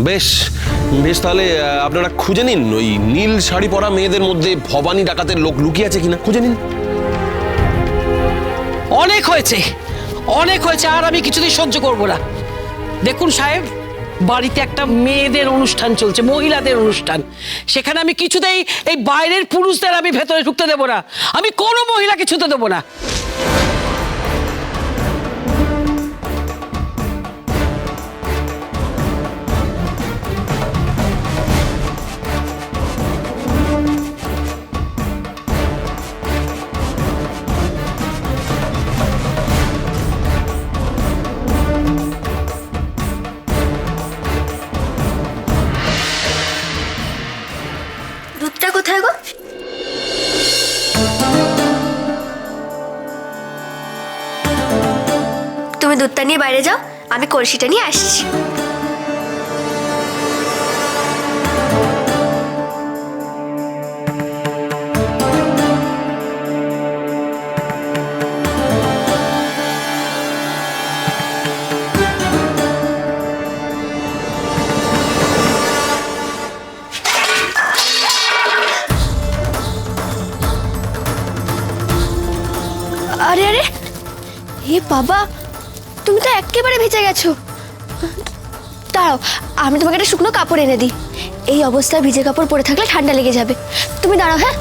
বেশ বেশ, তাহলে আপনারা খুঁজে নিন ওই নীল শাড়ি পরা মেয়েদের মধ্যে ভবানী ডাকাতের লোক লুকিয়ে আছে কিনা, খুঁজে নিন। অনেক হয়েছে, অনেক হয়েছে, আর আমি কিছুতেই সহ্য করব না। দেখুন সাহেব, বাড়িতে একটা মেয়েদের অনুষ্ঠান চলছে, মহিলাদের অনুষ্ঠান, সেখানে আমি কিছুতেই এই বাইরের পুরুষদের আমি ভেতরে ঢুকতে দেবো না। আমি কোনো মহিলাকে ছুতে দেবো না। দুধটা কোথায় গো? তুমি দুধটা নিয়ে বাইরে যাও, আমি কলসিটা নিয়ে আসছি। আরে আরে, হে বাবা, তুমি তো একেবারে ভেজে গেছো। দাঁড়াও, আমি তোমাকে একটা শুকনো কাপড় এনে দিই। এই অবস্থায় ভিজে কাপড় পরে থাকলে ঠান্ডা লেগে যাবে। তুমি দাঁড়াও, হ্যাঁ।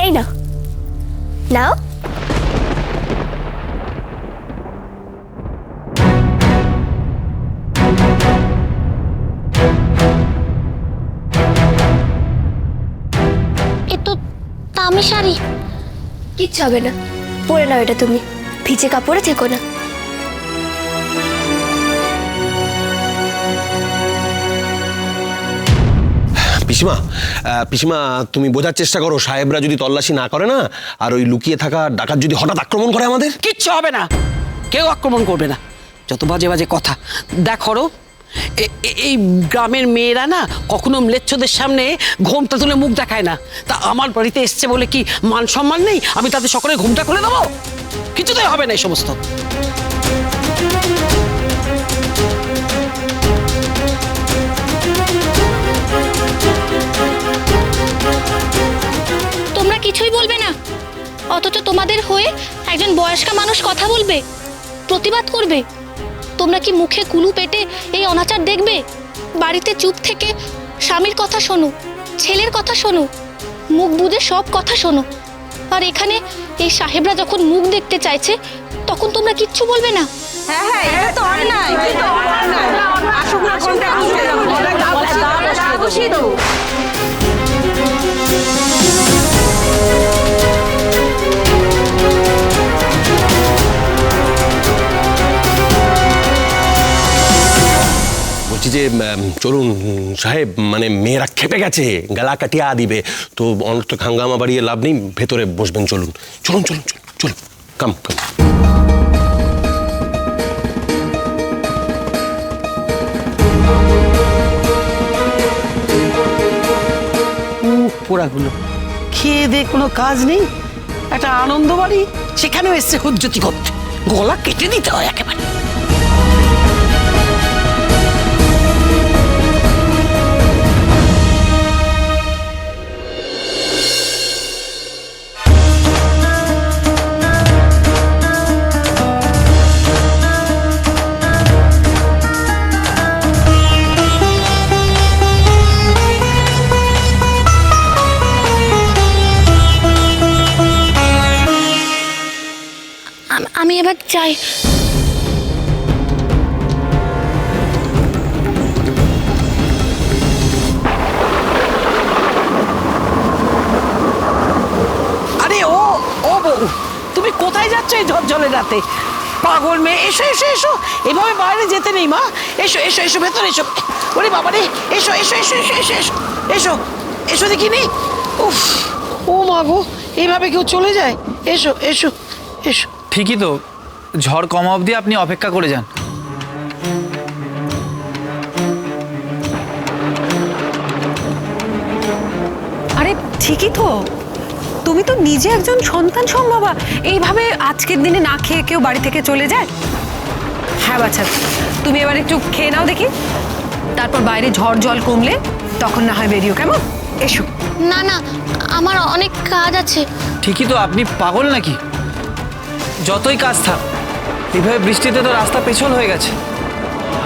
এই নাও, নাও। এ তো দামি শাড়ি। কিচ্ছু হবে না, পরে নাও এটা। তুমি ভিজে কাপড়ে থেকো না। পিসিমা, পিসিমা, তুমি বোঝার চেষ্টা করো, সাহেবরা যদি তল্লাশি না করে না, আর ওই লুকিয়ে থাকা ডাকাত যদি হঠাৎ আক্রমণ করে আমাদের। কিচ্ছু হবে না, কেউ আক্রমণ করবে না। যত বাজে বাজে কথা। দেখো, এই গ্রামের মেয়েরা না কখনো ম্লেচ্ছদের সামনে ঘোমটা তুলে মুখ দেখায় না। তা আমার বাড়িতে এসছে বলে কি মান সম্মান নেই? আমি তাদের সকলে ঘোমটা খুলে দেবো? কিছুতেই হবে না এই সমস্ত। তোমরা কিছুই বলবে না, অথচ তোমাদের হয়ে একজন বয়স্কা মানুষ কথা বলবে, প্রতিবাদ করবে। তোমরা কি মুখে কুলু পেটে এই অনাচার দেখবে? বাড়িতে চুপ থেকে স্বামীর কথা শোনো, ছেলের কথা শোনো, মুখ বুজে সব কথা শোনো। আর এখানে এই সাহেবরা যখন মুখ দেখতে চাইছে, তখন তোমরা কিচ্ছু বলবে না। বলছি যে চলুন সাহেব, মানে মেয়েরা খেপে গেছে, গলা কাটিয়া দিবে, তো অনর্থ হাঙ্গামা বাড়িয়ে লাভ নেই, ভেতরে বসবেন। চলুন চলুন চলুন চলুন চলুন, কাম কাম। পোড়াগুলো খেয়ে দে কোনো কাজ নেই, একটা আনন্দ বাড়ি, সেখানেও এসছে হুজ্জতি করতে। গলা কেটে দিতে হয় একেবারে। আমি এবার চাই। জলের রাতে। পাগল মেয়ে, এসো এসো এসো, এভাবে বাইরে যেতে নেই মা। এসো এসো এসো, ভেতরে এসো। ওরে বাবা রে, এসো এসো এসো এসো এসো এসো এসো এসো, দেখিনি। উফ, ও মা গো, এইভাবে কেউ চলে যায়? এসো এসো এসো। ঠিকই তো, ঝড় কমা অবধি আপনি অপেক্ষা করে যান। আরে ঠিকই তো, তুমি তো নিজে একজন সন্তান সম্ভবা, এইভাবে আজকের দিনে না খেয়ে কেউ বাড়ি থেকে চলে যায়? হ্যাঁ বাচ্চা, তুমি এবার একটু খেয়ে নাও দেখি, তারপর বাইরে ঝড় জল কমলে তখন না হয় বেরিও, কেমন? এসো। না না, আমার অনেক কাজ আছে। ঠিকই তো, আপনি পাগল নাকি? যতই কাজ থাক, এইভাবে বৃষ্টিতে তো রাস্তা পেছল হয়ে গেছে।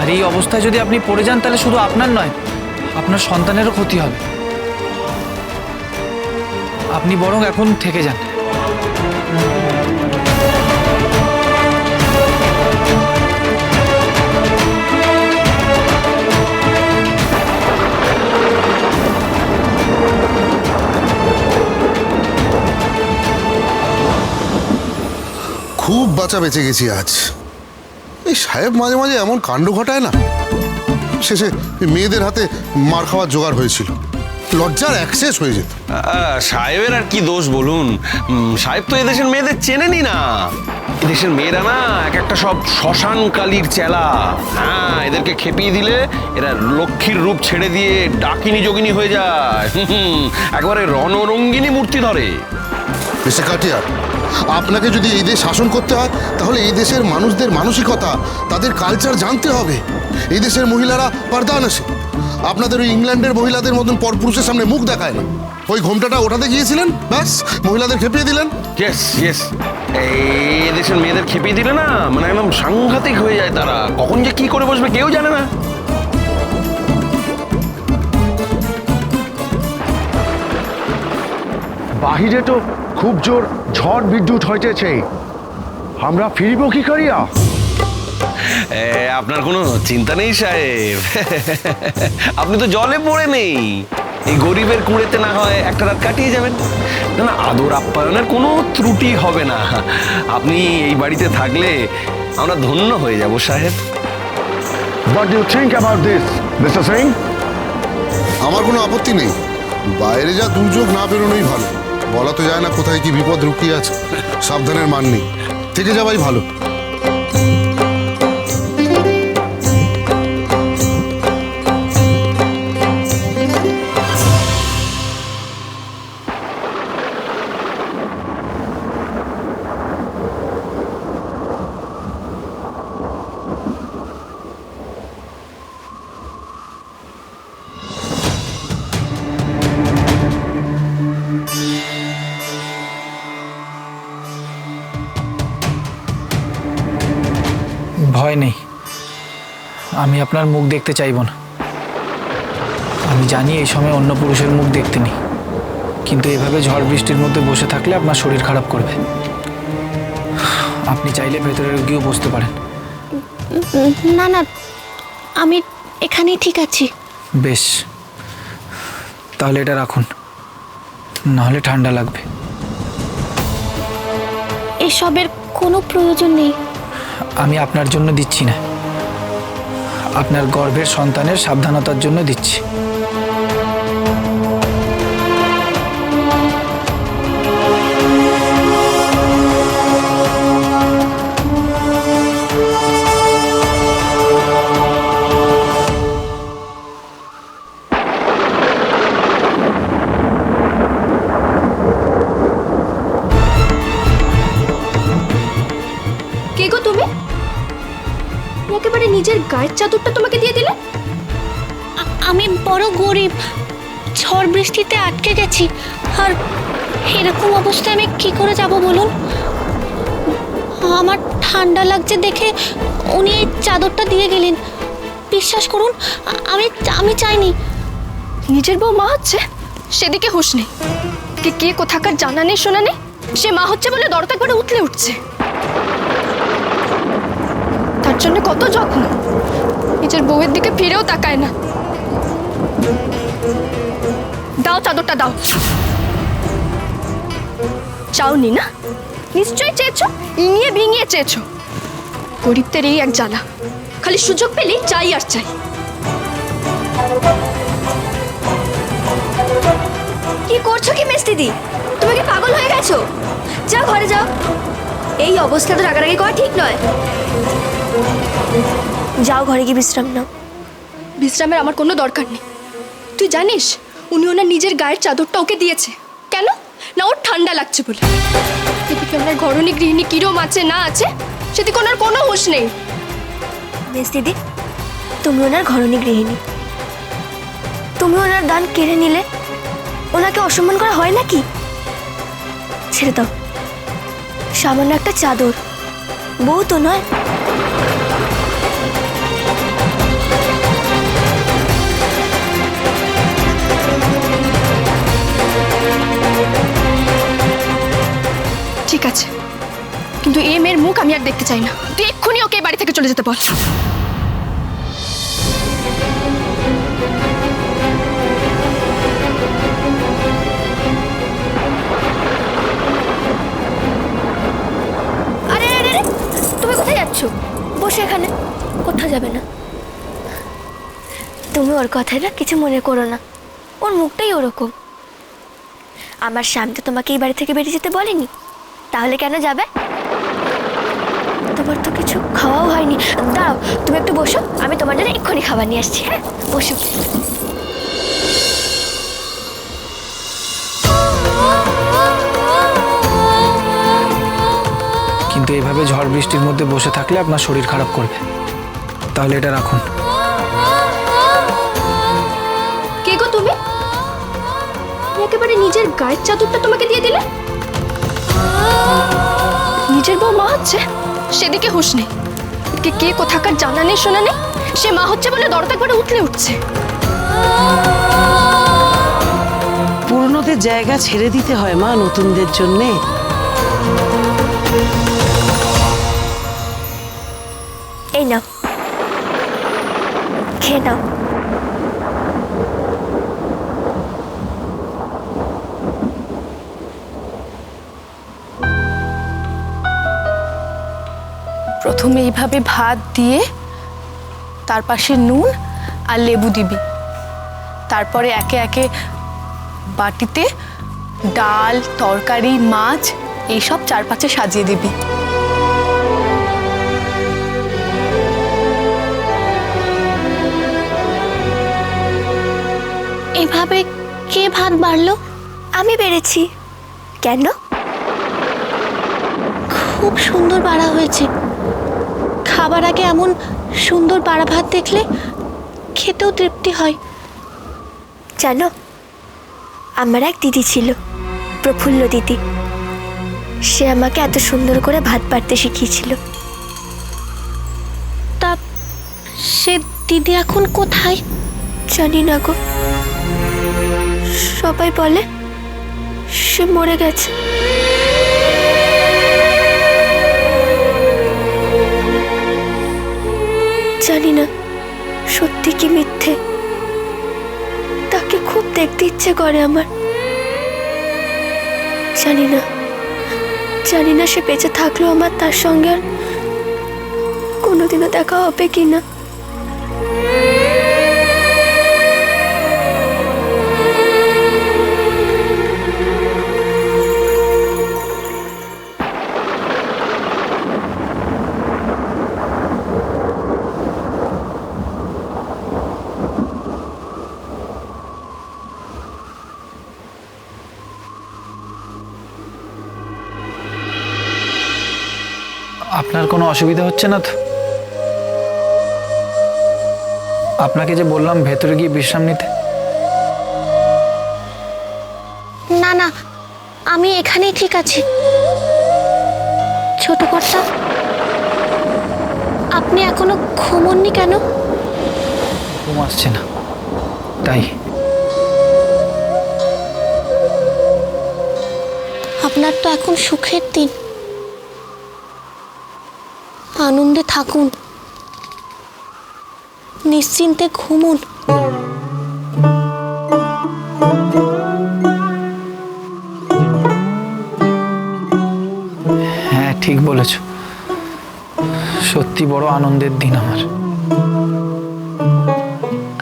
আর এই অবস্থায় যদি আপনি পড়ে যান তাহলে শুধু আপনার নয়, আপনার সন্তানেরও ক্ষতি হবে। আপনি বরং এখন থেকে যান। খুব বাঁচা বেঁচে গেছি আজ। এই সাহেব মাঝে মাঝে এমন কাণ্ড ঘটায় না, শেষে মেয়েদের হাতে মার খাওয়ার জোগাড় হয়েছিল, লজ্জার অ্যাক্সেস হয়ে যেত। সাহেবের আর কি দোষ বলুন? সাহেব তো এদেশের মেয়েদের চেনেনি না। এদেশের মেয়েরা না এক একটা সব শ্মশান কালীর চেলা। হ্যাঁ, এদেরকে খেপিয়ে দিলে এরা লক্ষ্মীর রূপ ছেড়ে দিয়ে ডাকিনী যোগিনী হয়ে যায়। একেবারে রণরঙ্গিনী মূর্তি ধরে। মিস্টার কাটিয়ার, আপনাকে যদি এই দেশ শাসন করতে হয় তাহলে এই দেশের মানুষদের মানসিকতা, তাদের কালচার জানতে হবে। এই দেশের মহিলারা পর্দা নাশে, আপনাদের ওই ইংল্যান্ডের মহিলাদের মতন পরপুরুষের সামনে মুখ দেখায় না। ওই ঘোমটাটা ওঠাতে গিয়েছিলেন, ব্যাস মহিলাদের খেপিয়ে দিলেন। ইয়েস ইয়েস, এই দেশের মেয়েদের খেপিয়ে দিলে না মানে একদম সাংঘাতিক হয়ে যায় তারা। কখন যে কি করে বসবে কেউ জানে না। বাহিরে তো খুব জোর ঝড় বিদ্যুৎ হইতেছে, আমরা ফিরব কি করিয়া? আপনার কোনো চিন্তা নেই সাহেব, আপনি তো জলে পড়ে নেই। এই গরিবের কুঁড়েতে না হয় একটা রাত কাটিয়ে যাবেন। না না, আদর আপ্যায়নের কোনো ত্রুটি হবে না। আপনি এই বাড়িতে থাকলে আমরা ধন্য হয়ে যাব সাহেব। What do you think about this, Mr. Singh? আমার কোনো আপত্তি নেই, বাইরে যা দুর্যোগ না বেরোনোই ভালো। বলা তো যায় না কোথায় কি বিপদ লুকিয়ে আছে, সাবধানের মান নেই, থেকে যাওয়াই ভালো। ভয় নেই, আমি আপনার মুখ দেখতে চাইব না। আমি জানি এই সময় অন্য পুরুষের মুখ দেখতে নেই, কিন্তু এভাবে ঝড় বৃষ্টির মধ্যে বসে থাকলে আপনার শরীর খারাপ করবে। আপনি চাইলে ভেতরে গিয়েও বসতে পারেন। না না, আমি এখানেই ঠিক আছি। বেশ, তাহলে এটা রাখুন, নাহলে ঠান্ডা লাগবে। এসবের কোনো প্রয়োজন নেই। আমি আপনার জন্য দিচ্ছি না, আপনার গর্ভের সন্তানের সাবধানতার জন্য দিচ্ছি। কে গো তুমি? একেবারে নিজের গায়ের চাদরটা তোমাকে দিয়ে দিলে? আমি বড় গরিব, ঝড় বৃষ্টিতে আটকে গেছি। আর এরকম অবস্থায় আমি কি করে যাব বলুন? আমার ঠান্ডা লাগছে দেখে উনি এই চাদরটা দিয়ে গেলেন। বিশ্বাস করুন, আমি চাইনি। নিজের বউ মা হচ্ছে, সেদিকে হুঁশ নেই। কে কোথাকার জানা নেই শোনা নেই, সে মা হচ্ছে বলে দরদ একবারে উঠলে উঠছে। তার জন্য কত যত্ন, নিজের বউয়ের দিকে ফিরেও তাকায় না। দাও চাদরটা দাও। চাওনি না, নিশ্চয়ই চেয়েছো, ইনিয়ে বিঙিয়ে চেয়েছো। গরিবদের এই এক জ্বালা, খালি সুযোগ পেলেই চাই আর চাই। কি করছো কি মেস দিদি? তুমি কি পাগল হয়ে গেছো? যাও ঘরে যাও, এই অবস্থা তো রাগারাগি করা ঠিক নয়। যাও ঘরে গিয়ে বিশ্রাম নাও। বিশ্রামের আমার কোনো দরকার নেই। তুই জানিস উনি ওনার নিজের গায়ের চাদরটা ওকে দিয়েছে কেন? না ওর ঠান্ডা লাগছে বলে। এদিকে ওনার ঘরণী গৃহিণী কিরম আছে না আছে সেদিকে ওনার কোনো হুঁশ নেই। বেশ দিদি, তুমি ওনার ঘরণী গৃহিণী, তুমি ওনার দান কেড়ে নিলে ওনাকে অসম্মান করা হয় নাকি? ছেড়ে দাও, সামান্য একটা চাদর, বউ তো নয়। ঠিক আছে, কিন্তু এই মেয়ের মুখ আমি আর দেখতে চাই না। তুই এক্ষুনি ওকে বাড়ি থেকে চলে যেতে বল। আরে আরে আরে, তুমি কোথায় যাচ্ছ? বসে এখানে, কোথাও যাবে না। তুমি ওর কথায় না কিছু মনে করো না, ওর মুখটাই ওরকম। আমার স্বামী তো তোমাকে এই বাড়ি থেকে বেরিয়ে যেতে বলেনি, তাহলে কেন যাবে? তোমার তো কিছু খাওয়াও হয়নি। দাঁড়াও, তুমি একটু বসো, আমি তোমার জন্য এক্ষুনি খাবার নিয়ে আসছি। হ্যাঁ, বসো। কিন্তু এভাবে ঝড় বৃষ্টির মধ্যে বসে থাকলে আপনার শরীর খারাপ করবে। তাহলে এটা রাখুন। কে গো তুমি? একেবারে নিজের গায়ের চাদরটা তোমাকে দিয়ে দিলে। নিজের বউ মা হচ্ছে সেদিকে হুঁশ নেই, কে কোথাকার জানা নেই শোনা নেই, সে মা হচ্ছে বলে দরদ একবারে উঠলে উঠছে। পুরনোদের জায়গা ছেড়ে দিতে হয় মা নতুনদের জন্যে। এই নাও, খেয়ে নাও। প্রথমে এইভাবে ভাত দিয়ে তার পাশে নুন আর লেবু দিবি, তারপরে একে একে বাটিতে ডাল, তরকারি, মাছ এইসব চারপাশে সাজিয়ে দিবি। এভাবে কে ভাত বাড়লো? আমি বেড়েছি। কেন? খুব সুন্দর বাড়া হয়েছে। খাবার আগে এমন সুন্দর বাড়া ভাত দেখলে খেতেও তৃপ্তি হয়। জানো, আমার এক দিদি ছিল, প্রফুল্ল দিদি। সে আমাকে এত সুন্দর করে ভাত বাড়তে শিখিয়েছিল। তা সে দিদি এখন কোথায়? জানি না গো, সবাই বলে সে মরে গেছে। জানি না সত্যি কি মিথ্যে, তাকে খুব দেখতে ইচ্ছে করে আমার। জানি না সে বেঁচে থাকলেও আমার তার সঙ্গে আর কোনোদিনও দেখা হবে কিনা। আপনার কোনো অসুবিধা হচ্ছে না তো? আপনাকে যে বললাম ভেতরে গিয়ে বিশ্রাম নিতে। না না, আমি এখানেই ঠিক আছি। ছোট কর্তা, আপনি এখনো ঘুমোননি কেন? ঘুম আসছে না তাই। আপনার তো এখন সুখের দিন, আনন্দে থাকুন, নিশ্চিন্তে ঘুমুন। সত্যি বড় আনন্দের দিন আমার।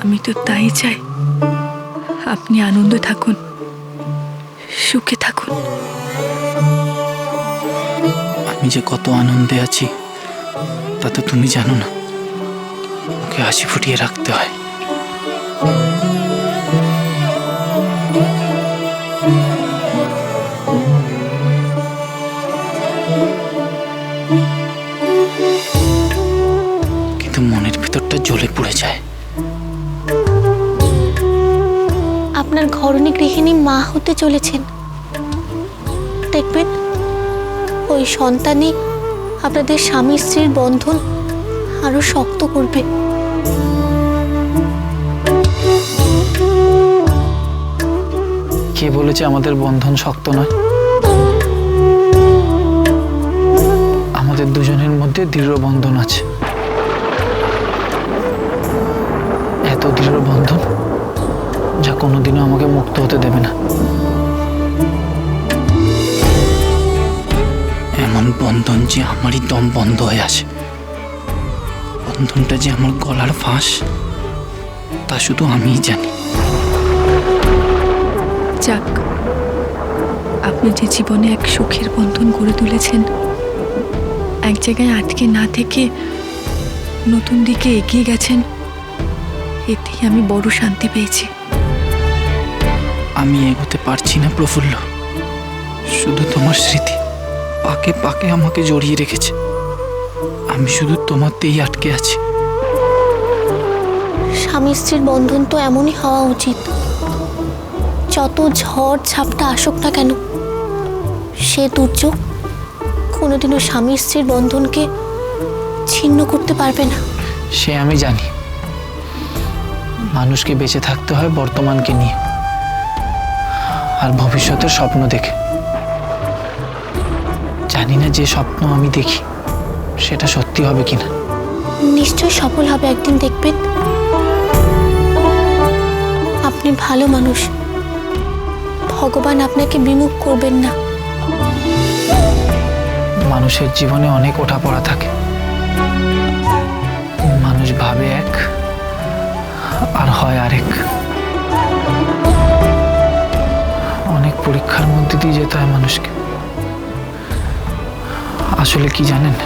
আমি তো তাই চাই, আপনি আনন্দ থাকুন, সুখে থাকুন। আমি যে কত আনন্দে আছি তা তো তুমি জানো না। ওকে হাসি ফুটিয়ে রাখতে হয়। কিন্তু মনের ভিতরটা জ্বলে পুড়ে যায়। আপনার ঘরণী গৃহিণী মা হতে চলেছেন, দেখবেন ওই সন্তানই আপনাদের স্বামী স্ত্রীর বন্ধন আরো শক্ত করবে। কে বলেছে আমাদের বন্ধন শক্ত নয়? আমাদের দুজনের মধ্যে দৃঢ় বন্ধন আছে, এত দৃঢ় বন্ধন যা কোনোদিনও আমাকে মুক্ত হতে দেবে না। এমন বন্ধন যে আমারই দম বন্ধ হয়ে আসে, বন্ধনটা যে আমার গলার ফাঁস তা শুধু আমিই জানি। যাক, আপনি যে জীবনে এক সুখের বন্ধন গড়ে তুলেছেন, এক জায়গায় আটকে না থেকে নতুন দিকে এগিয়ে গেছেন, এতেই আমি বড় শান্তি পেয়েছি। আমি এগোতে পারছি না প্রফুল্ল, শুধু তোমার স্মৃতি পাকে পাকে আমাকে জড়িয়ে রেখেছে। আমি শুধু তোমাতেই আটকে আছি। স্বামী স্ত্রীর বন্ধন তো এমনই হওয়া উচিত। যত ঝড় ঝাপটা আসুক না কেন, সে দুর্যোগ কোনোদিনও স্বামী স্ত্রীর বন্ধনকে ছিন্ন করতে পারবে না। সে আমি জানি। মানুষকে বেঁচে থাকতে হয় বর্তমানকে নিয়ে আর ভবিষ্যতের স্বপ্ন দেখে। জানি না যে স্বপ্ন আমি দেখি সেটা সত্যি হবে কিনা। নিশ্চয় সফল হবে একদিন, দেখবেন। আপনি ভালো মানুষ, ভগবান আপনাকে বিমুখ করবেন না। মানুষের জীবনে অনেক ওঠাপড়া থাকে। মানুষ ভাবে এক আর হয় আরেক। অনেক পরীক্ষার মধ্যে দিয়ে যেতে হয় মানুষকে। আসলে কি জানেন,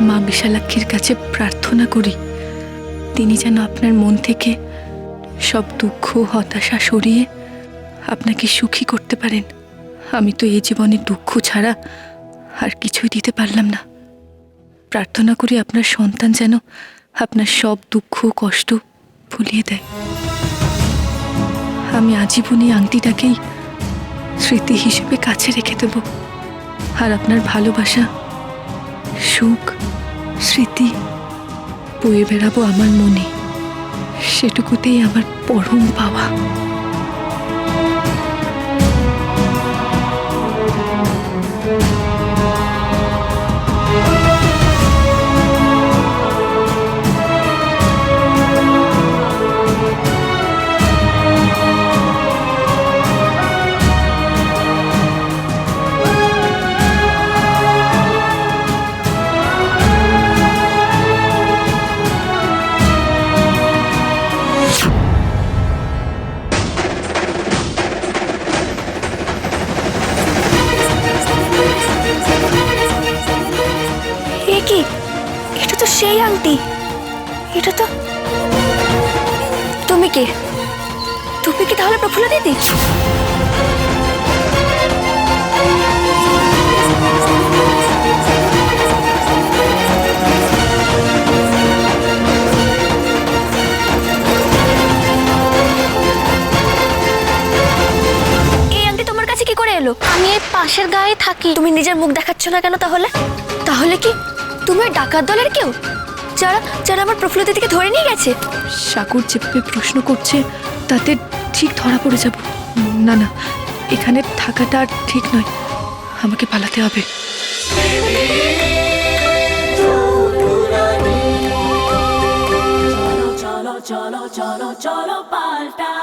মা বিশালাক্ষীর কাছে প্রার্থনা করি তিনি যেন আপনার মন থেকে সব দুঃখ হতাশা সরিয়ে আপনাকে সুখী করতে পারেন। আমি তো এই জীবনে দুঃখ ছাড়া আর কিছুই দিতে পারলাম না। প্রার্থনা করি আপনার সন্তান যেন আপনার সব দুঃখ কষ্ট ভুলিয়ে দেয়। আমি আজীবন এই আংটিটাকেই স্মৃতি হিসেবে কাছে রেখে দেব, আর আপনার ভালোবাসা সুখ স্মৃতি বয়ে বেড়াবো আমার মনে। সেটুকুতেই আমার পরম পাওয়া। দিদি, এটা তো তুমি কে? তুমি কি তাহলে প্রফুল্ল দিদি? এই আংটি তোমার কাছে কি করে এলো? আমি এই পাশের গায়ে থাকি। তুমি নিজের মুখ দেখাচ্ছ না কেন তাহলে? তাহলে কি তুমি ওই ডাকাত দলের কেউ, যারা যারা আমার প্রফুল্ল দিদিকে ধরে নিয়ে গেছে? সাগর যেভাবে প্রশ্ন করছে তাতে ঠিক ধরা পড়ে যাব। না না, এখানে থাকাটা আর ঠিক নয়, আমাকে পালাতে হবে। cholo, cholo, cholo, cholo, palta.